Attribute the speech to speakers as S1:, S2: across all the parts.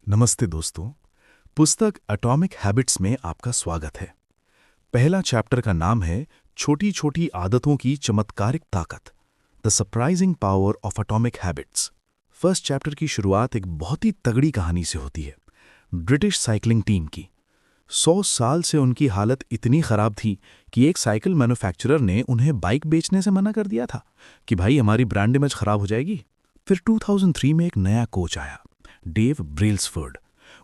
S1: नमस्ते दोस्तों। पुस्तक एटॉमिक हैबिट्स में आपका स्वागत है। पहला चैप्टर का नाम है छोटी छोटी आदतों की चमत्कारिक ताकत, the surprising power of atomic habits. First chapter की शुरुआत एक बहुत ही तगड़ी कहानी से होती है, ब्रिटिश साइकिलिंग टीम की। 100 साल से उनकी हालत इतनी खराब थी कि एक साइकिल मैन्युफैक्चरर ने उन्हें बाइक बेचने से मना कर दिया था कि भाई हमारी ब्रांड इमेज खराब हो जाएगी। फिर 2003 में एक नया कोच आया, डेव ब्रेल्सफोर्ड।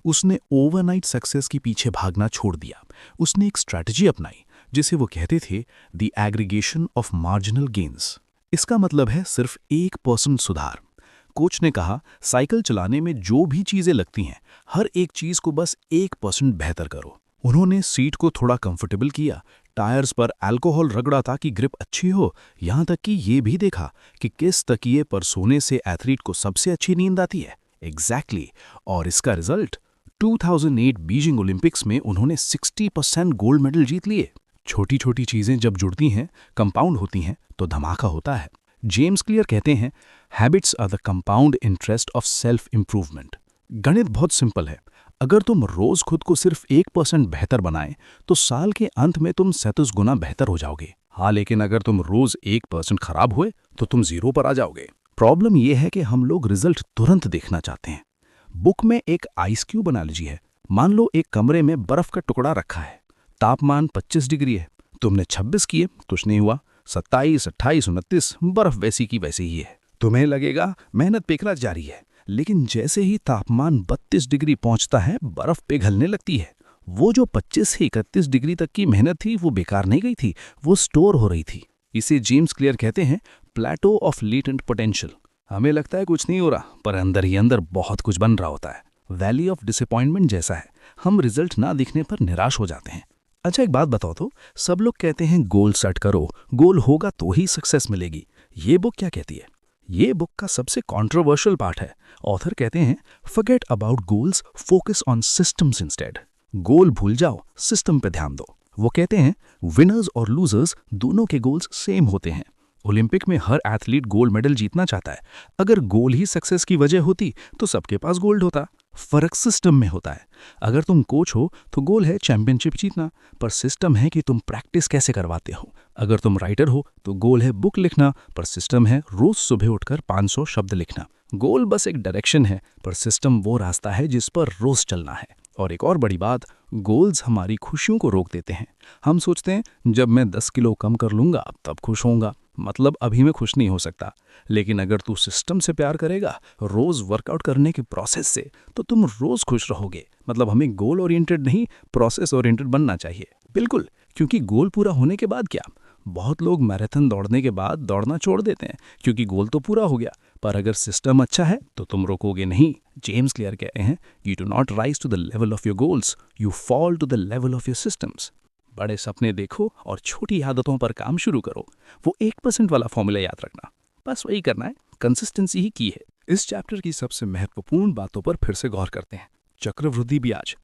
S1: उसने ओवरनाइट सक्सेस के पीछे भागना छोड़ दिया। उसने एक स्ट्रैटेजी अपनाई जिसे वो कहते थे the aggregation of marginal gains. इसका मतलब है सिर्फ 1% सुधार। कोच ने कहा, साइकिल चलाने में जो भी चीजें लगती हैं, हर एक चीज को बस 1% बेहतर करो। उन्होंने सीट को थोड़ा कंफर्टेबल किया, टायर्स पर अल्कोहल रगड़ा ताकि ग्रिप अच्छी हो, यहां तक कि ये भी देखा कि किस तकिए पर सोने से एथलीट को सबसे अच्छी नींद आती है। एग्जैक्टली और इसका रिजल्ट 2008 बीजिंग ओलंपिक्स में उन्होंने 60% गोल्ड मेडल जीत लिए। छोटी छोटी चीजें जब जुड़ती हैं, कंपाउंड होती हैं, तो धमाका होता है। जेम्स क्लियर कहते हैं, habits are the compound interest of self improvement. गणित बहुत सिंपल है। अगर तुम रोज खुद को सिर्फ 1% बेहतर बनाए तो साल के अंत में तुम 37 गुना बेहतर हो जाओगे। हाँ, लेकिन अगर तुम रोज 1% खराब हुए तो तुम 0 पर आ जाओगे। प्रॉब्लम यह है कि हम लोग रिजल्ट तुरंत देखना चाहते हैं। बुक में एक आइस क्यूब एनालॉजी है। मान लो एक कमरे में बर्फ का टुकड़ा रखा है, तापमान 25 डिग्री है, तुमने 26 किए, कुछ नहीं हुआ। 27, 28, 29, बर्फ वैसी की वैसी ही है। तुम्हें लगेगा मेहनत बेकार जारी है, लेकिन जैसे ही तापमान 32 डिग्री पहुंचता है, बर्फ पिघलने लगती है। वो जो 25 से 31 डिग्री तक की मेहनत थी वो बेकार नहीं गई थी, वो स्टोर हो रही थी। इसे जेम्स क्लियर कहते हैं प्लेटो ऑफ लेटेंट पोटेंशियल। हमें लगता है कुछ नहीं हो रहा, पर अंदर ही अंदर बहुत कुछ बन रहा होता है। वैली ऑफ डिसअपॉइंटमेंट जैसा है, हम रिजल्ट ना दिखने पर निराश हो जाते हैं। अच्छा, एक बात बताओ तो, सब लोग कहते हैं गोल सेट करो, गोल होगा तो ही सक्सेस मिलेगी। ये बुक क्या कहती है? ये बुक का सबसे कंट्रोवर्शियल पार्ट है। ऑथर कहते हैं forget about goals, focus on systems instead. Goal भूल जाओ, सिस्टम पे ध्यान दो। वो कहते हैं विनर्स और लूजर्स दोनों के गोल्स सेम होते हैं। ओलंपिक में हर एथलीट गोल्ड मेडल जीतना चाहता है। अगर गोल ही सक्सेस की वजह होती तो सबके पास गोल्ड होता। फर्क सिस्टम में होता है। अगर तुम कोच हो तो गोल है चैंपियनशिप जीतना, पर सिस्टम है कि तुम प्रैक्टिस कैसे करवाते हो। अगर तुम राइटर हो तो गोल है बुक लिखना, पर सिस्टम है रोज सुबह उठकर 500 शब्द लिखना। गोल बस एक डायरेक्शन है, पर सिस्टम वो रास्ता है जिस पर रोज चलना है। और एक और बड़ी बात, गोल्स हमारी खुशियों को रोक देते हैं। हम सोचते हैं जब मैं 10 किलो कम कर लूंगा तब खुश होऊंगा। मतलब अभी मैं खुश नहीं हो सकता। लेकिन अगर तू सिस्टम से प्यार करेगा, रोज वर्कआउट करने के प्रोसेस से, तो तुम रोज खुश रहोगे। मतलब हमें गोल ओरिएंटेड नहीं, प्रोसेस ओरिएंटेड बनना चाहिए। बिल्कुल, क्योंकि गोल पूरा होने के बाद क्या? बहुत लोग मैराथन दौड़ने के बाद दौड़ना छोड़ देते हैं क्योंकि गोल तो पूरा हो गया। पर अगर सिस्टम अच्छा है तो तुम रोकोगे नहीं। जेम्स क्लियर कहते हैं, you do not rise to the level of your goals, you fall to the level of your systems. बड़े सपने देखो और छोटी आदतों पर काम शुरू करो। वो 1% वाला फॉर्मूला याद रखना, बस वही करना है। कंसिस्टेंसी ही की है। इस चैप्टर की सबसे महत्वपूर्ण बातों पर फिर से गौर करते हैं। चक्रवृद्धि ब्याज।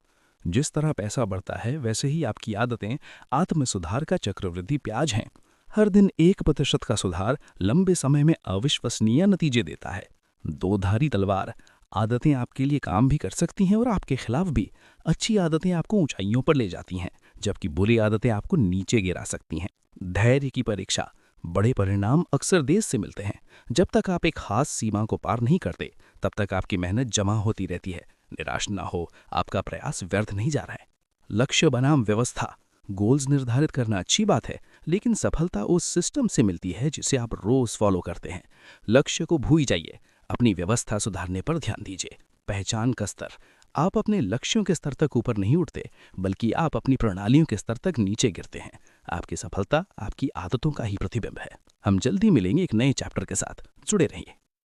S1: जिस तरह पैसा बढ़ता है वैसे ही आपकी आदतें आत्म सुधार का चक्रवृद्धि ब्याज हैं। हर दिन 1% का सुधार लंबे समय में अविश्वसनीय नतीजे देता है। दो धारी तलवार। आदतें आपके लिए काम भी कर सकती हैं और आपके खिलाफ भी। अच्छी आदतें आपको ऊंचाइयों पर ले जाती हैं, जबकि बुरी आदतें आपको नीचे गिरा सकती हैं। धैर्य की परीक्षा। बड़े परिणाम अक्सर देर से मिलते हैं। जब तक आप एक खास सीमा को पार नहीं करते, तब तक आपकी मेहनत जमा होती रहती है। निराश ना हो, आपका प्रयास व्यर्थ नहीं जा रहा है। लक्ष्य बनाम व्यवस्था। गोल्स निर्धारित करना अच्छी बात है, लेकिन सफलता उस सिस्टम से मिलती है जिसे आप रोज फॉलो करते हैं। लक्ष्य को भूल जाइए, अपनी व्यवस्था सुधारने पर ध्यान दीजिए। पहचान का स्तर। आप अपने लक्ष्यों के स्तर तक ऊपर नहीं उठते, बल्कि आप अपनी प्रणालियों के स्तर तक नीचे गिरते हैं। आपकी सफलता आपकी आदतों का ही प्रतिबिंब है। हम जल्दी मिलेंगे एक नए चैप्टर के साथ। जुड़े रहिए।